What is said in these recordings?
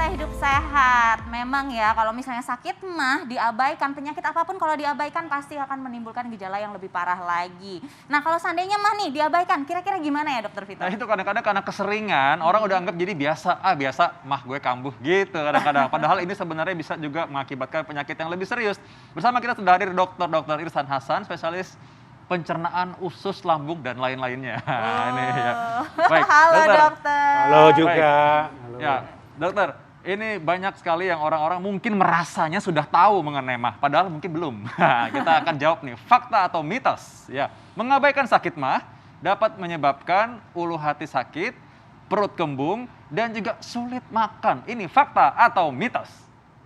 pemirsa hidup sehat. Memang ya kalau misalnya sakit mah diabaikan, penyakit apapun kalau diabaikan pasti akan menimbulkan gejala yang lebih parah lagi. Nah kalau seandainya mah nih diabaikan, kira-kira gimana ya Dokter Vito? Nah itu kadang-kadang karena keseringan, orang udah anggap jadi biasa mah gue kambuh gitu kadang-kadang. Padahal ini sebenarnya bisa juga mengakibatkan penyakit yang lebih serius. Bersama kita sudah hadir Dr. Irsan Hasan, spesialis pencernaan usus, lambung, dan lain-lainnya. Ini ya. Baik, Halo dokter. Halo juga. Halo. Ya, dokter, ini banyak sekali yang orang-orang mungkin merasanya sudah tahu mengenai mah, padahal mungkin belum. Nah, kita akan jawab nih, fakta atau mitos. Ya, mengabaikan sakit mah dapat menyebabkan ulu hati sakit, perut kembung, dan juga sulit makan. Ini fakta atau mitos?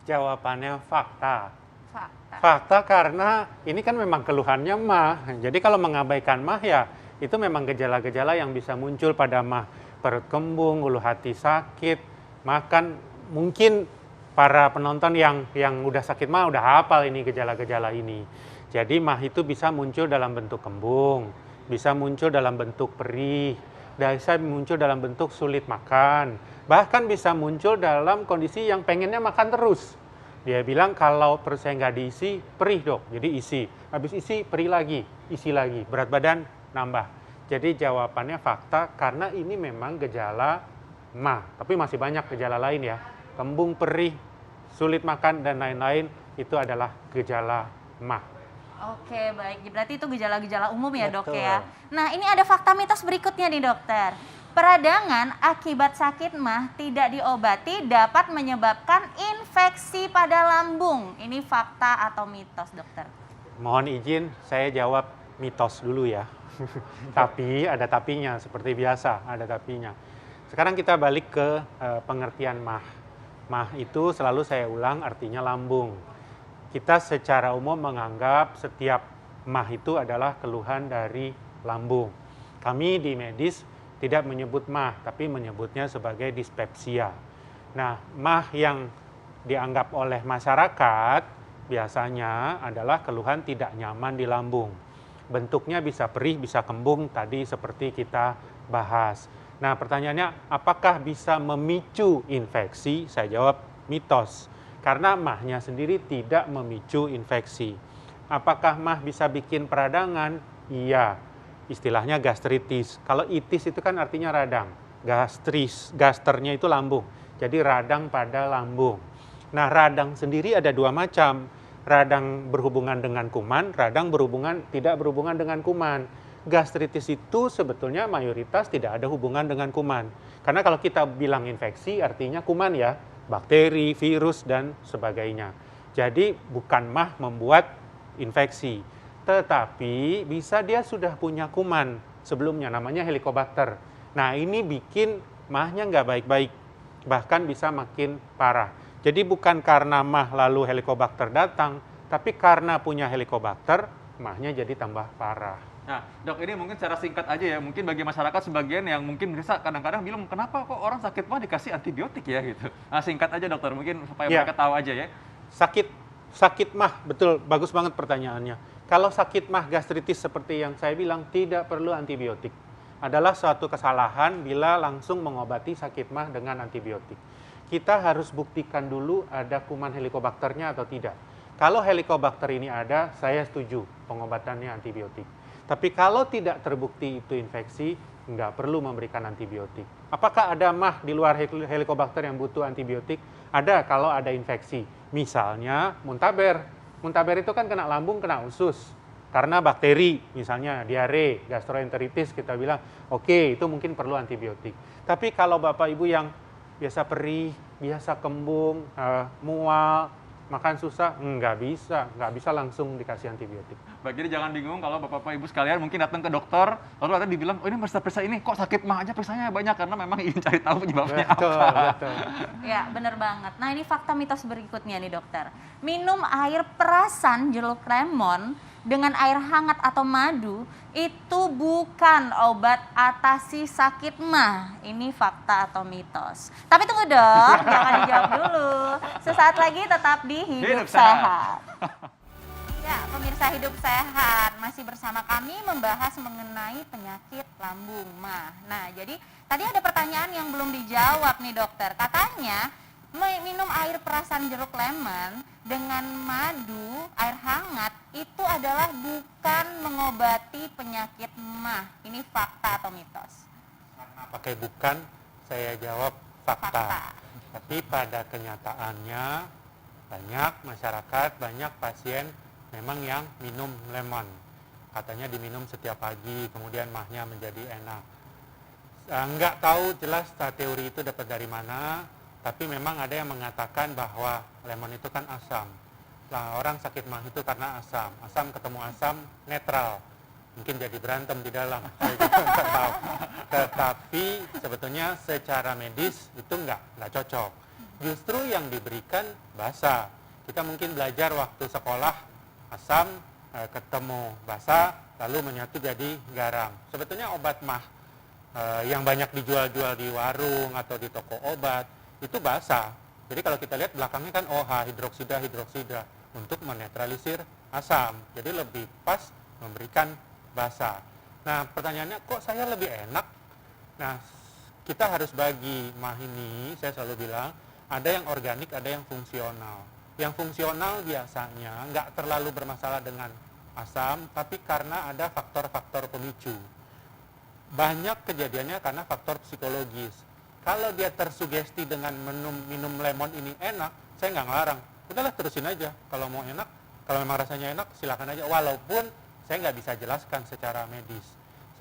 Jawabannya fakta. Fakta. Fakta karena ini kan memang keluhannya mah. Jadi kalau mengabaikan mah ya itu memang gejala-gejala yang bisa muncul pada mah. Perut kembung, ulu hati sakit, makan. Mungkin para penonton yang udah sakit mah udah hafal ini gejala-gejala ini. Jadi mah itu bisa muncul dalam bentuk kembung, bisa muncul dalam bentuk perih, bisa muncul dalam bentuk sulit makan. Bahkan bisa muncul dalam kondisi yang pengennya makan terus. Dia bilang kalau perut saya nggak diisi, perih dok, jadi isi. Habis isi, perih lagi, isi lagi, berat badan nambah. Jadi jawabannya fakta karena ini memang gejala mah. Tapi masih banyak gejala lain ya. Kembung, perih, sulit makan, dan lain-lain itu adalah gejala mah. Oke baik, berarti itu gejala-gejala umum ya dok Betul. ya. Nah ini ada fakta mitos berikutnya nih dokter. Peradangan akibat sakit mah tidak diobati dapat menyebabkan infeksi pada lambung. Ini fakta atau mitos dokter? Mohon izin saya jawab mitos dulu ya. Tapi ada tapinya, seperti biasa ada tapinya. Sekarang kita balik ke pengertian mah. Mah itu selalu saya ulang artinya lambung. Kita secara umum menganggap setiap mah itu adalah keluhan dari lambung. Kami di medis tidak menyebut mah, tapi menyebutnya sebagai dispepsia. Nah, mah yang dianggap oleh masyarakat biasanya adalah keluhan tidak nyaman di lambung. Bentuknya bisa perih, bisa kembung, tadi seperti kita bahas. Nah, pertanyaannya apakah bisa memicu infeksi? Saya jawab mitos. Karena mahnya sendiri tidak memicu infeksi. Apakah mah bisa bikin peradangan? Iya. Istilahnya gastritis. Kalau itis itu kan artinya radang. Gasternya itu lambung. Jadi radang pada lambung. Nah, radang sendiri ada dua macam. Radang berhubungan dengan kuman, radang tidak berhubungan dengan kuman. Gastritis itu sebetulnya mayoritas tidak ada hubungan dengan kuman. Karena kalau kita bilang infeksi artinya kuman ya, bakteri, virus, dan sebagainya. Jadi bukan mah membuat infeksi. Tetapi bisa dia sudah punya kuman sebelumnya, namanya Helicobacter. Nah ini bikin mahnya nggak baik-baik, bahkan bisa makin parah. Jadi bukan karena mah lalu Helicobacter datang, tapi karena punya Helicobacter, mahnya jadi tambah parah. Nah, dok ini mungkin secara singkat aja ya, mungkin bagi masyarakat sebagian yang mungkin bisa kadang-kadang bilang kenapa kok orang sakit mah dikasih antibiotik ya gitu. Nah singkat aja dokter, mungkin supaya mereka tahu aja ya. Sakit mah, betul, bagus banget pertanyaannya. Kalau sakit mah gastritis seperti yang saya bilang tidak perlu antibiotik. Adalah suatu kesalahan bila langsung mengobati sakit mah dengan antibiotik. Kita harus buktikan dulu ada kuman Helicobacternya atau tidak. Kalau Helicobacter ini ada, saya setuju pengobatannya antibiotik. Tapi kalau tidak terbukti itu infeksi, nggak perlu memberikan antibiotik. Apakah ada mah di luar Helicobacter yang butuh antibiotik? Ada kalau ada infeksi. Misalnya muntaber. Muntaber itu kan kena lambung, kena usus. Karena bakteri, misalnya diare, gastroenteritis, kita bilang, oke, itu mungkin perlu antibiotik. Tapi kalau Bapak Ibu yang biasa perih, biasa kembung, mual, makan susah, nggak bisa langsung dikasih antibiotik. Baik, jadi jangan bingung kalau Bapak Ibu sekalian mungkin datang ke dokter, lalu ada dibilang, oh ini periksa ini, kok sakit mah aja periksanya banyak, karena memang ingin cari tahu penyebabnya apa. Betul. Ya bener banget. Nah ini fakta mitos berikutnya nih dokter. Minum air perasan jeruk lemon dengan air hangat atau madu itu bukan obat atasi sakit mah. Ini fakta atau mitos. Tapi tunggu dok, jangan dijawab dulu. Sesaat lagi tetap di Hidup Sehat. Ya, pemirsa Hidup Sehat masih bersama kami membahas mengenai penyakit lambung mah. Nah, jadi tadi ada pertanyaan yang belum dijawab nih dokter. Katanya minum air perasan jeruk lemon dengan madu, air hangat, itu adalah bukan mengobati penyakit MAH. Ini fakta atau mitos? Karena pakai bukan, saya jawab fakta. Fakta. Tapi pada kenyataannya banyak masyarakat, banyak pasien memang yang minum lemon. Katanya diminum setiap pagi, kemudian MAH-nya menjadi enak. Nggak tahu jelas teori itu dapat dari mana, tapi memang ada yang mengatakan bahwa lemon itu kan asam. Nah, orang sakit MAH itu karena asam. Asam ketemu asam netral. Mungkin jadi berantem di dalam. Saya juga nggak tahu. Tetapi sebetulnya secara medis itu nggak cocok. Justru yang diberikan basa. Kita mungkin belajar waktu sekolah asam ketemu basa lalu menyatu jadi garam. Sebetulnya obat MAH yang banyak dijual-jual di warung atau di toko obat itu basa. Jadi kalau kita lihat belakangnya kan OH, hidroksida untuk menetralisir asam. Jadi lebih pas memberikan basa. Nah, pertanyaannya kok saya lebih enak? Nah, kita harus bagi MAH ini, saya selalu bilang, ada yang organik, ada yang fungsional. Yang fungsional biasanya nggak terlalu bermasalah dengan asam, tapi karena ada faktor-faktor pemicu. Banyak kejadiannya karena faktor psikologis. Kalau dia tersugesti dengan minum lemon ini enak, saya nggak ngelarang. Udahlah terusin aja. Kalau mau enak, kalau memang rasanya enak, silakan aja. Walaupun saya nggak bisa jelaskan secara medis.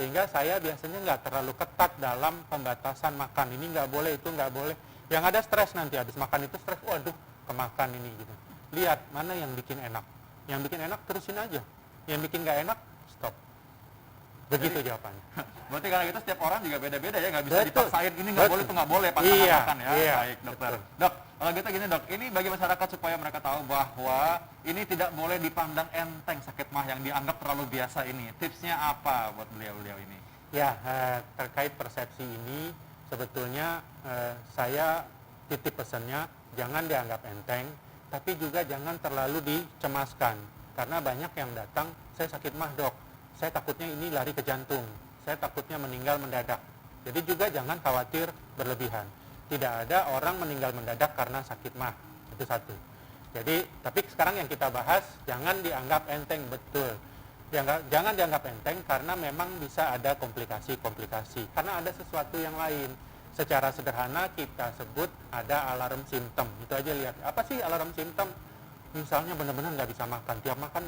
Sehingga saya biasanya nggak terlalu ketat dalam pembatasan makan. Ini nggak boleh, itu nggak boleh. Yang ada stres nanti, habis makan itu stres, waduh kemakan ini gitu. Lihat mana yang bikin enak. Yang bikin enak terusin aja. Yang bikin nggak enak, stop. Begitu jawabannya. Berarti karena gitu setiap orang juga beda-beda ya, nggak bisa Betul. dipaksain ini nggak boleh, itu nggak boleh pas Iya, makan ya. iya, Baik dokter. betul. Dok, kalau gitu gini dok, ini bagi masyarakat supaya mereka tahu bahwa ini tidak boleh dipandang enteng sakit MAH yang dianggap terlalu biasa ini. Tipsnya apa buat beliau-beliau ini? Ya, terkait persepsi ini sebetulnya saya titip pesannya jangan dianggap enteng, tapi juga jangan terlalu dicemaskan. Karena banyak yang datang, saya sakit MAH dok, saya takutnya ini lari ke jantung, saya takutnya meninggal mendadak. Jadi juga jangan khawatir berlebihan. Tidak ada orang meninggal mendadak karena sakit MAH, itu satu. Jadi, tapi sekarang yang kita bahas, jangan dianggap enteng, betul. Jangan dianggap enteng karena memang bisa ada komplikasi-komplikasi. Karena ada sesuatu yang lain. Secara sederhana kita sebut ada alarm simptom. Itu aja lihat. Apa sih alarm simptom? Misalnya benar-benar nggak bisa makan, tiap makan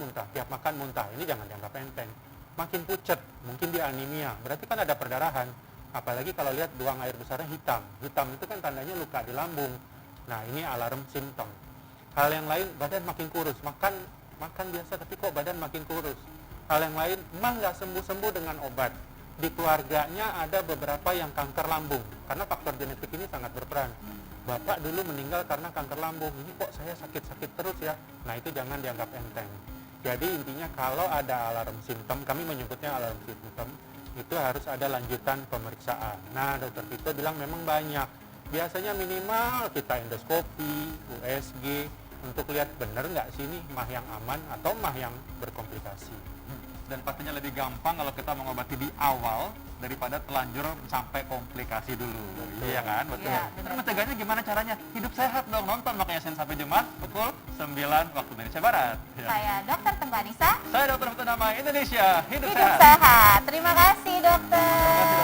muntah. Ini jangan dianggap enteng. Makin pucat, mungkin dia anemia. Berarti kan ada perdarahan. Apalagi kalau lihat buang air besarnya hitam. Hitam itu kan tandanya luka di lambung. Nah, ini alarm simptom. Hal yang lain, badan makin kurus. Makan biasa tapi kok badan makin kurus. Hal yang lain, emang nggak sembuh-sembuh dengan obat. Di keluarganya ada beberapa yang kanker lambung. Karena faktor genetik ini sangat berperan. Bapak dulu meninggal karena kanker lambung. Ini kok saya sakit-sakit terus ya. Nah, itu jangan dianggap enteng. Jadi intinya kalau ada alarm simptom, kami menyebutnya alarm simptom, itu harus ada lanjutan pemeriksaan. Nah, dokter Vito bilang memang banyak. Biasanya minimal kita endoskopi, USG, untuk lihat benar nggak sih ini MAH yang aman atau MAH yang berkomplikasi. Dan pastinya lebih gampang kalau kita mengobati di awal daripada telanjur sampai komplikasi dulu. Betul. Iya kan? Betul. Iya, Dan benar. mencegahnya gimana caranya? Hidup sehat dong, nonton makanya Senin sampai Jumat pukul 9 waktu Indonesia Barat. Ya. Saya Dr. Tengku Anissa. Saya Dokter Nama Indonesia. Hidup Hidup sehat. sehat. Terima kasih dokter. Terima kasih,